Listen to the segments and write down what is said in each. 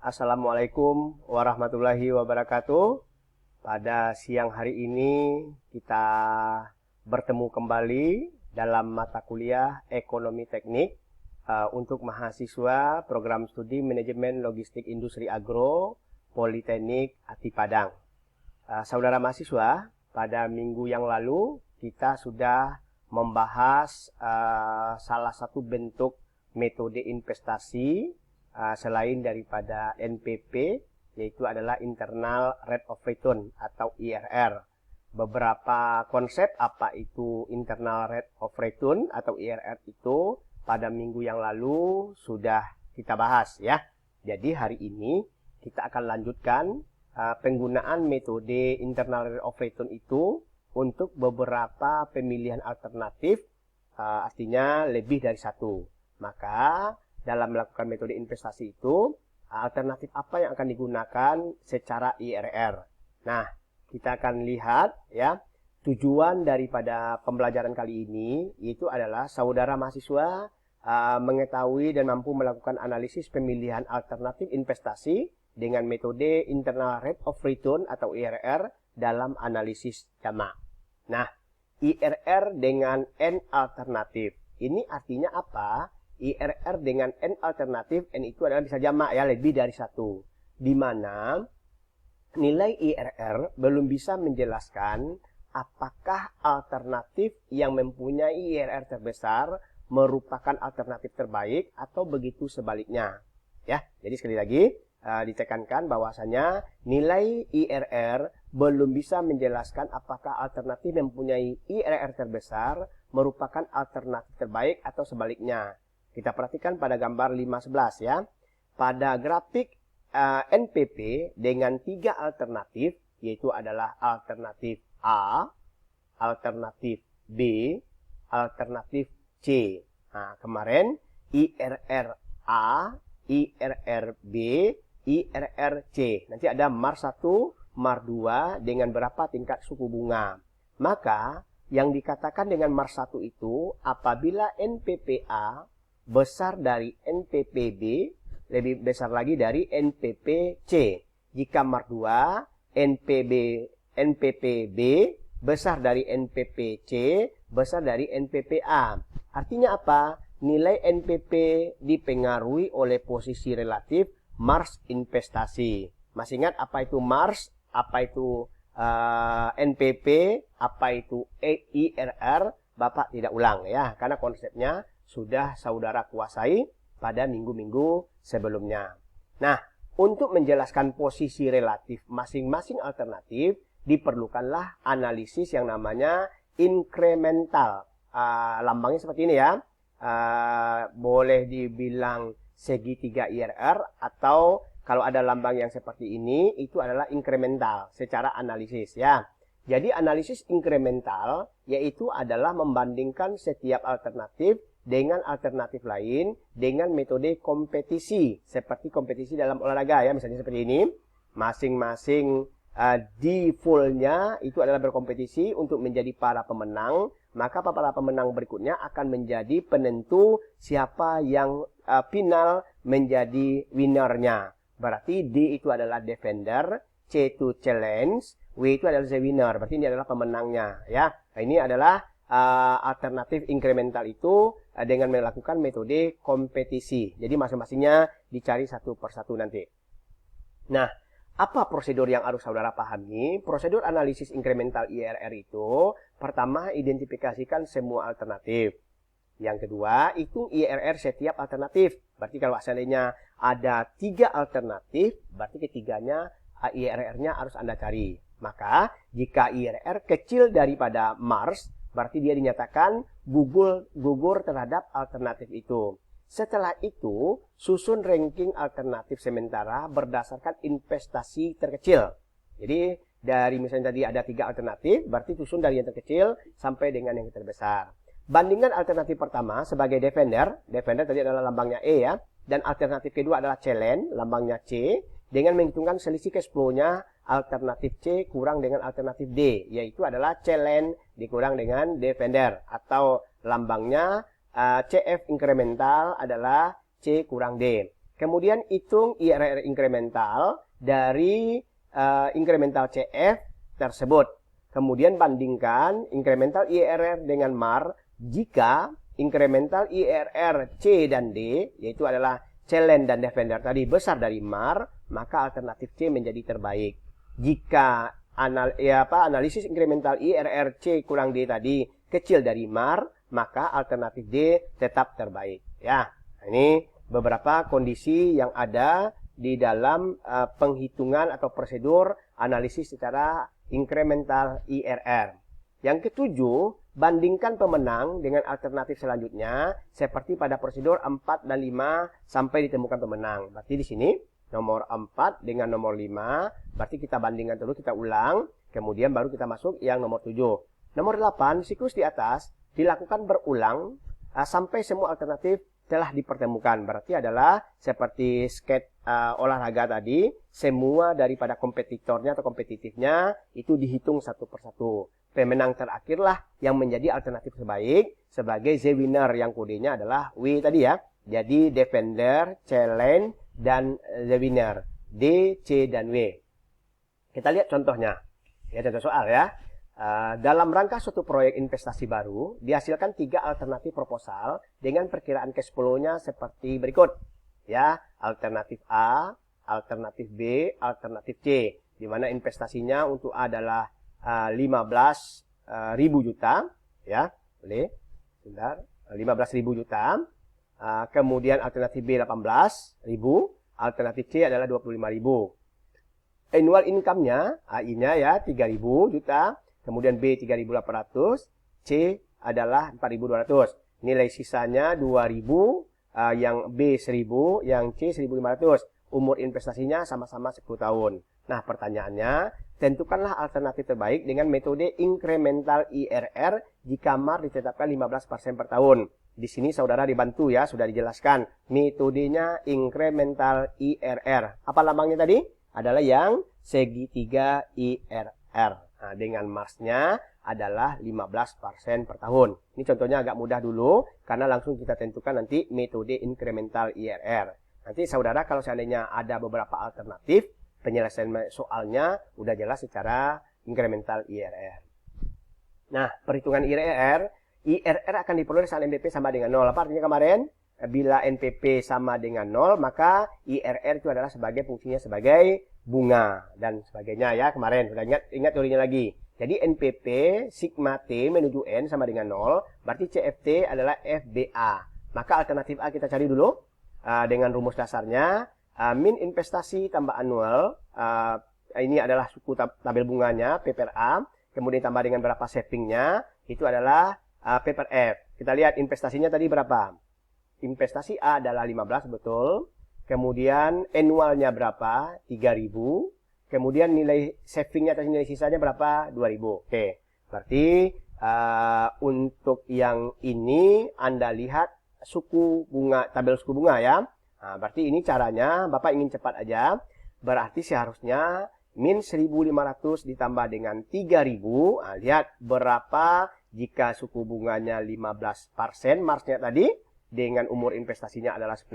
Assalamualaikum warahmatullahi wabarakatuh. Pada siang hari ini kita bertemu kembali dalam mata kuliah Ekonomi Teknik untuk mahasiswa program studi Manajemen Logistik Industri Agro Politeknik Ati Padang. Saudara mahasiswa, pada minggu yang lalu kita sudah membahas salah satu bentuk metode investasi selain daripada NPP, yaitu adalah Internal Rate of Return atau IRR. Beberapa konsep apa itu Internal Rate of Return atau IRR itu pada minggu yang lalu sudah kita bahas ya. Jadi hari ini kita akan lanjutkan penggunaan metode Internal Rate of Return itu untuk beberapa pemilihan alternatif, artinya lebih dari satu. Maka dalam melakukan metode investasi itu, alternatif apa yang akan digunakan secara IRR. Nah, kita akan lihat ya, tujuan daripada pembelajaran kali ini itu adalah saudara mahasiswa mengetahui dan mampu melakukan analisis pemilihan alternatif investasi dengan metode Internal Rate of Return atau IRR dalam analisis jamak. Nah, IRR dengan N alternatif. Ini artinya apa? IRR dengan N alternatif, N itu adalah bisa jamak ya, lebih dari satu. Di mana nilai IRR belum bisa menjelaskan apakah alternatif yang mempunyai IRR terbesar merupakan alternatif terbaik atau begitu sebaliknya. Ya, jadi sekali lagi ditekankan bahwasanya nilai IRR belum bisa menjelaskan apakah alternatif yang mempunyai IRR terbesar merupakan alternatif terbaik atau sebaliknya. Kita perhatikan pada gambar 5.11 ya. Pada grafik NPP dengan 3 alternatif, yaitu adalah alternatif A, alternatif B, alternatif C. Nah, kemarin IRR A, IRR B, IRR C. Nanti ada MAR 1, MAR 2 dengan berapa tingkat suku bunga. Maka yang dikatakan dengan MAR 1 itu apabila NPPA besar dari NPPB, lebih besar lagi dari NPPC. Jika MAR 2, NPPB besar dari NPPC, besar dari NPPA. Artinya apa? Nilai NPP dipengaruhi oleh posisi relatif Mars investasi. Masih ingat apa itu Mars, apa itu NPP, apa itu IRR? Bapak tidak ulang ya, karena konsepnya sudah saudara kuasai pada minggu-minggu sebelumnya. Nah, untuk menjelaskan posisi relatif masing-masing alternatif, diperlukanlah analisis yang namanya incremental. Lambangnya seperti ini ya. Boleh dibilang segitiga IRR atau kalau ada lambang yang seperti ini, itu adalah incremental secara analisis ya. Jadi analisis incremental yaitu adalah membandingkan setiap alternatif dengan alternatif lain dengan metode kompetisi, seperti kompetisi dalam olahraga ya, misalnya seperti ini. Masing-masing default-nya itu adalah berkompetisi untuk menjadi para pemenang, maka para pemenang berikutnya akan menjadi penentu siapa yang final menjadi winnernya. Berarti D itu adalah defender, C itu challenge, W itu adalah the winner, berarti ini adalah pemenangnya ya. Nah, ini adalah alternatif incremental itu dengan melakukan metode kompetisi. Jadi masing-masingnya dicari satu persatu nanti. Nah, apa prosedur yang harus saudara pahami? Prosedur analisis incremental IRR itu, pertama identifikasikan semua alternatif. Yang kedua, hitung IRR setiap alternatif. Berarti kalau seandainya ada 3 alternatif, berarti ketiganya IRR-nya harus Anda cari. Maka, jika IRR kecil daripada Mars, berarti dia dinyatakan gugur terhadap alternatif itu. Setelah itu, susun ranking alternatif sementara berdasarkan investasi terkecil. Jadi, dari misalnya tadi ada 3 alternatif, berarti susun dari yang terkecil sampai dengan yang terbesar. Bandingkan alternatif pertama sebagai defender tadi adalah lambangnya E ya, dan alternatif kedua adalah challenge, lambangnya C, dengan menghitungkan selisih cash flow-nya alternatif C kurang dengan alternatif D, yaitu adalah challenge dikurang dengan defender, atau lambangnya CF incremental adalah C kurang D. Kemudian hitung IRR incremental dari incremental CF tersebut. Kemudian bandingkan incremental IRR dengan MAR jika incremental IRR C dan D, yaitu adalah challenge dan defender tadi besar dari MAR, maka alternatif C menjadi terbaik. Jika analisis incremental IRR C kurang D tadi kecil dari MAR, maka alternatif D tetap terbaik. Ya, ini beberapa kondisi yang ada di dalam penghitungan atau prosedur analisis secara incremental IRR. Yang ketujuh, bandingkan pemenang dengan alternatif selanjutnya seperti pada prosedur 4 dan 5 sampai ditemukan pemenang. Berarti di sini nomor 4 dengan nomor 5, berarti kita bandingkan dulu, kita ulang, kemudian baru kita masuk yang nomor 7. Nomor 8, siklus di atas dilakukan berulang sampai semua alternatif telah dipertemukan. Berarti adalah seperti skate olahraga tadi, semua daripada kompetitornya atau kompetitifnya itu dihitung satu persatu. Pemenang terakhirlah yang menjadi alternatif terbaik sebagai the winner yang kodenya adalah W tadi ya. Jadi defender, challenge, dan the winner. D, C, dan W. Kita lihat contohnya. Ya, contoh soal ya. Dalam rangka suatu proyek investasi baru, dihasilkan 3 alternatif proposal dengan perkiraan cash flow-nya seperti berikut. Ya, alternatif A, alternatif B, alternatif C. Di mana investasinya untuk A adalah 15.000 juta, ya, boleh. Sebentar, 15.000 juta. Kemudian alternatif B 18.000, alternatif C adalah 25.000. Annual income-nya, AI-nya ya 3.000 juta. Kemudian B 3.800, C adalah 4.200. Nilai sisanya 2.000, yang B 1.000, yang C 1.500. Umur investasinya sama-sama 10 tahun. Nah, pertanyaannya, tentukanlah alternatif terbaik dengan metode incremental IRR jika MAR ditetapkan 15% per tahun. Di sini saudara dibantu ya, sudah dijelaskan. Metodenya incremental IRR. Apa lambangnya tadi? Adalah yang segitiga IRR. Nah, dengan Marsnya adalah 15% per tahun. Ini contohnya agak mudah dulu, karena langsung kita tentukan nanti metode incremental IRR. Nanti saudara kalau seandainya ada beberapa alternatif, penyelesaian soalnya udah jelas secara incremental IRR. Nah, perhitungan IRR akan diperoleh saat NPP sama dengan 0. Apa artinya kemarin? Bila NPP sama dengan 0, maka IRR itu adalah sebagai fungsinya sebagai bunga dan sebagainya ya. Kemarin sudah ingat teorinya lagi. Jadi NPP sigma T menuju N sama dengan 0, berarti CFT adalah FBA. Maka alternatif A kita cari dulu dengan rumus dasarnya. Min investasi tambah annual, ini adalah suku tabel bunganya P per A, kemudian tambah dengan berapa savingnya, itu adalah P per F. Kita lihat investasinya tadi berapa. Investasi A adalah 15, betul. Kemudian annualnya berapa? 3.000. Kemudian nilai savingnya atau nilai sisanya berapa? 2.000. Oke. Berarti untuk yang ini Anda lihat suku bunga, tabel suku bunga ya. Nah, berarti ini caranya, Bapak ingin cepat aja. Berarti seharusnya min 1.500 ditambah dengan 3.000. Nah, lihat berapa jika suku bunganya 15%, Marsnya tadi, dengan umur investasinya adalah 10,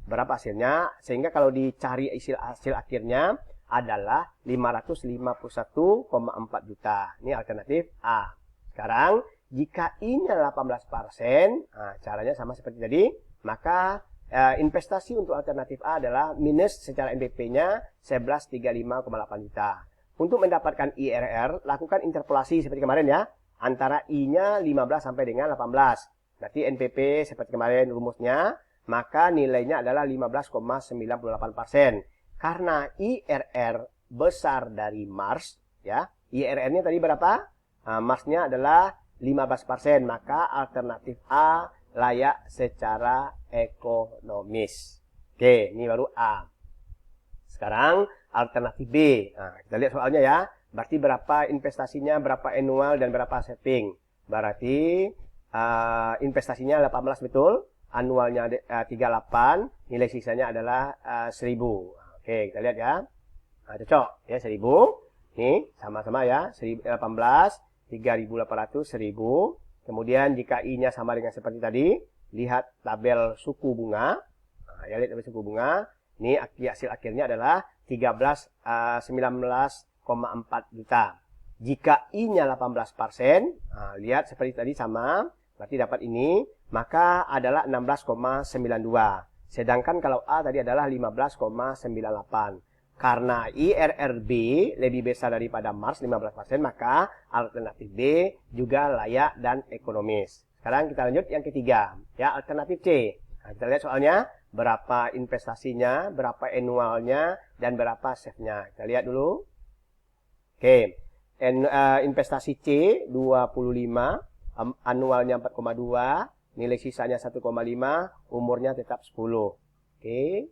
berapa hasilnya? Sehingga kalau dicari hasil akhirnya adalah 551,4 juta. Ini alternatif A. Sekarang, jika ini adalah 18%, nah, caranya sama seperti tadi, maka investasi untuk alternatif A adalah minus secara NPP-nya 1135,8 juta. Untuk mendapatkan IRR, lakukan interpolasi seperti kemarin ya, antara I-nya 15 sampai dengan 18. Berarti NPP seperti kemarin rumusnya, maka nilainya adalah 15,98%. Karena IRR besar dari Mars, ya, IRR-nya tadi berapa? Marsnya adalah 15%, maka alternatif A layak secara ekonomis. Oke, ini baru A. Sekarang alternatif B. Nah, kita lihat soalnya ya. Berarti berapa investasinya, berapa annual, dan berapa saving. Berarti investasinya 18 betul, annualnya 38, nilai sisanya adalah 1.000. Oke, kita lihat ya. Nah, cocok ya, 1.000. Nih, sama-sama ya, 18, 3.800, 1.000. Kemudian jika I-nya sama dengan seperti tadi, lihat tabel suku bunga. Nah, Ya, lihat dari suku bunga. Ini hasil akhirnya adalah 19,4 juta. Jika I-nya 18%, lihat seperti tadi sama, berarti dapat ini, maka adalah 16,92. Sedangkan kalau A tadi adalah 15,98. Karena IRRB lebih besar daripada Mars 15%, maka alternatif B juga layak dan ekonomis. Sekarang kita lanjut yang ketiga, ya, alternatif C. Nah, kita lihat soalnya berapa investasinya, berapa annualnya, dan berapa save-nya. Kita lihat dulu. Oke, investasi C 25, annualnya 4,2, nilai sisanya 1,5, umurnya tetap 10. Oke.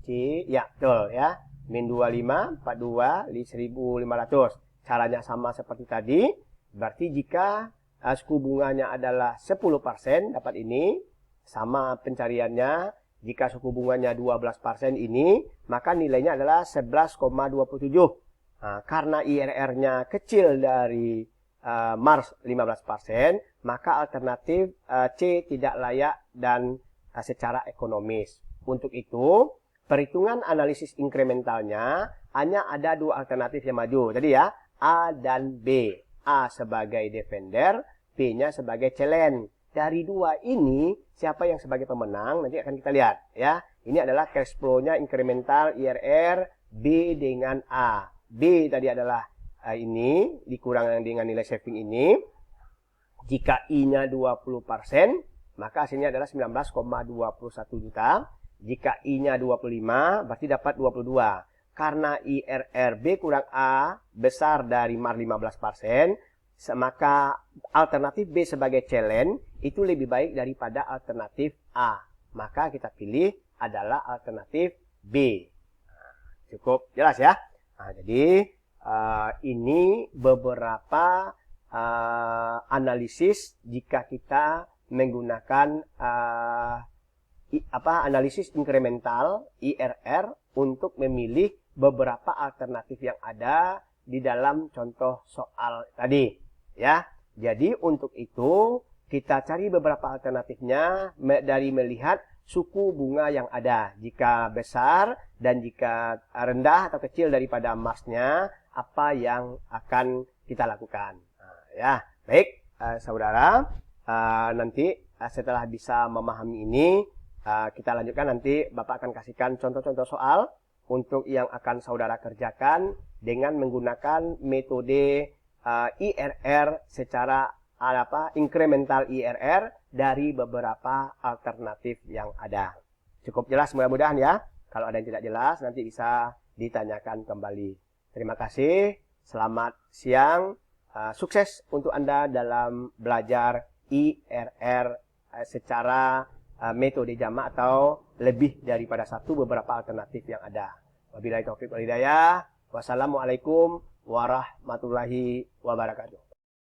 C, ya betul ya. Min 25, 42, 1.500. Caranya sama seperti tadi. Berarti jika suku bunganya adalah 10%, dapat ini. Sama pencariannya. Jika suku bunganya 12% ini, maka nilainya adalah 11,27. Nah, karena IRR-nya kecil dari Mars 15%, maka alternatif C tidak layak dan secara ekonomis. Untuk itu, perhitungan analisis inkrementalnya hanya ada dua alternatif yang maju. Tadi ya, A dan B. A sebagai defender, B-nya sebagai challenge. Dari dua ini, siapa yang sebagai pemenang? Nanti akan kita lihat. Ya, ini adalah cash flow-nya inkremental IRR B dengan A. B tadi adalah ini, dikurang dengan nilai saving ini. Jika I-nya 20%, maka hasilnya adalah 19,21 juta. Jika I-nya 25, berarti dapat 22. Karena IRR B kurang A besar dari Mars 15%, maka alternatif B sebagai challenge itu lebih baik daripada alternatif A. Maka kita pilih adalah alternatif B. Cukup jelas ya? Nah, jadi ini beberapa analisis jika kita menggunakan analisis inkremental IRR untuk memilih beberapa alternatif yang ada di dalam contoh soal tadi ya. Jadi untuk itu kita cari beberapa alternatifnya dari melihat suku bunga yang ada. Jika besar dan jika rendah atau kecil daripada Marsnya, apa yang akan kita lakukan. Nah, ya, baik saudara, nanti setelah bisa memahami ini, kita lanjutkan. Nanti Bapak akan kasihkan contoh-contoh soal untuk yang akan saudara kerjakan dengan menggunakan metode IRR secara inkremental IRR dari beberapa alternatif yang ada. Cukup jelas mudah-mudahan ya. Kalau ada yang tidak jelas nanti bisa ditanyakan kembali. Terima kasih. Selamat siang. Sukses untuk Anda dalam belajar IRR secara metode jamak atau lebih daripada satu beberapa alternatif yang ada. Wabillahi taufiq wal hidayah. Wassalamualaikum warahmatullahi wabarakatuh.